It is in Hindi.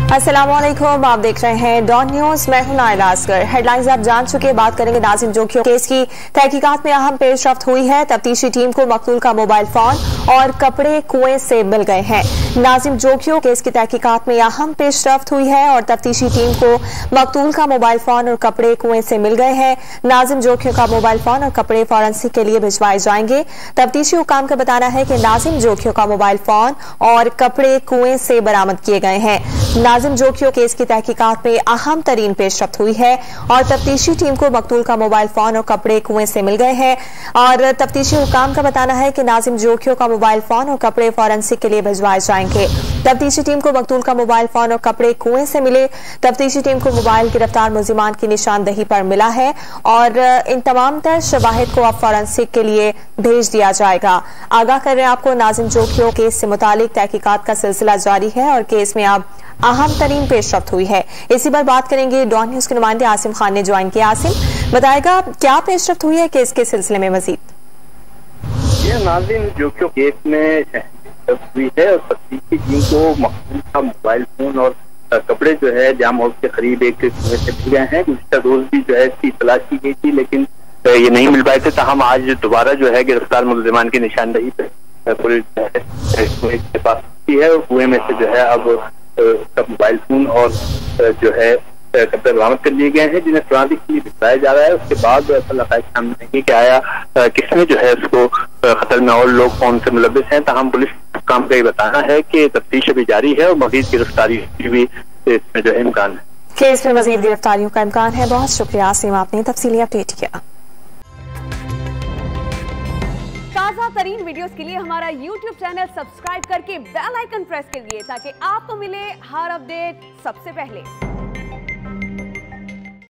अस्सलामुअलैकुम, आप देख रहे हैं डॉन न्यूज। मैं हूं नाइला असगर। हेडलाइंस आप जान चुके, बात करेंगे नाजिम जोखियों केस की। तहकीकात में अहम पेशरफ्त हुई है। तफ्तीशी टीम को मकतूल का मोबाइल फोन और कपड़े कुएं से मिल गए हैं। नाजिम जोखियों केस की तहकीकात में अहम पेशरफ्त हुई है और तफ्तीशी टीम को मकतूल का मोबाइल फोन और कपड़े कुएं से मिल गए हैं। नाजिम जोखियों का मोबाइल फोन और कपड़े फॉरेंसिक के लिए भिजवाए जाएंगे। तफ्तीशी हुकाम का बताना है कि नाजिम जोखियों का मोबाइल फोन और कपड़े कुएं से बरामद किए गए हैं। नाजिम जोखियों केस की तहकीकात में अहम तरीन पेशरफ्त हुई है और तफ्तीशी टीम को मकतूल का मोबाइल फोन और कपड़े कुएं से मिल गए हैं। और तफ्तीशी हुकाम का बताना है कि नाजिम जोखियों का मोबाइल फोन और कपड़े फॉरेंसिक के लिए भिजवाए जाएंगे। तफ्तीशी टीम को मकतूल का मोबाइल फोन और कपड़े कुएं से मिले। तफ्तीशी टीम को मोबाइल गिरफ्तार मुलजिमान की निशानदही पर मिला है और इन तमाम तर शवाहिद को अब फॉरेंसिक के लिए भेज दिया जाएगा। आगाह कर रहे हैं आपको, नाजिम जोखियों केस से मुतालिक तहकीकात का सिलसिला जारी है और केस में अब अहम तरीन पेशरफ्त हुई है। इसी पर बात करेंगे, डॉन न्यूज के नुमाइंदे आसिम खान ने ज्वाइन किया। आसिम, बताएगा क्या पेशरफ्त हुई है केस के सिलसिले में मजीद? ये नाजिम जोखियों केस में हुई है और तफ्तीशी टीम को मकतूल का मोबाइल फोन और कपड़े जो है जाम हाउस के करीब एक कुएं से मिल गए हैं। गुज़िश्ता रोज भी जो है इसकी तलाश की गई थी, लेकिन ये नहीं मिल पाए थे। हम आज दोबारा जो है गिरफ्तार मुलजिमान की निशानदही पे पुलिस कुएं के पास है और कुएं में से जो है अब मोबाइल फोन और जो है कपड़े बरामद कर लिए गए हैं, जिन्हें फॉरेंसिक के लिए भिजवाया जा रहा है। उसके बाद हक़ाइक़ सामने आएंगे कि आया किसने जो है इसको खतरे में और लोग कौन से मुलविस हैं। तमाम पुलिस काम का ये बताना है कि तफ्तीश अभी जारी है और मज़ीद गिरफ्तारी भी इसमें जो है इम्कान है। केस में मज़ीद गिरफ्तारियों का इम्कान है। बहुत शुक्रिया आसिम, आपने तफसीली अपडेट किया। ताज़ा तरीन वीडियोस के लिए हमारा YouTube चैनल सब्सक्राइब करके बेल आइकन प्रेस करिए ताकि आपको मिले हर अपडेट सबसे पहले।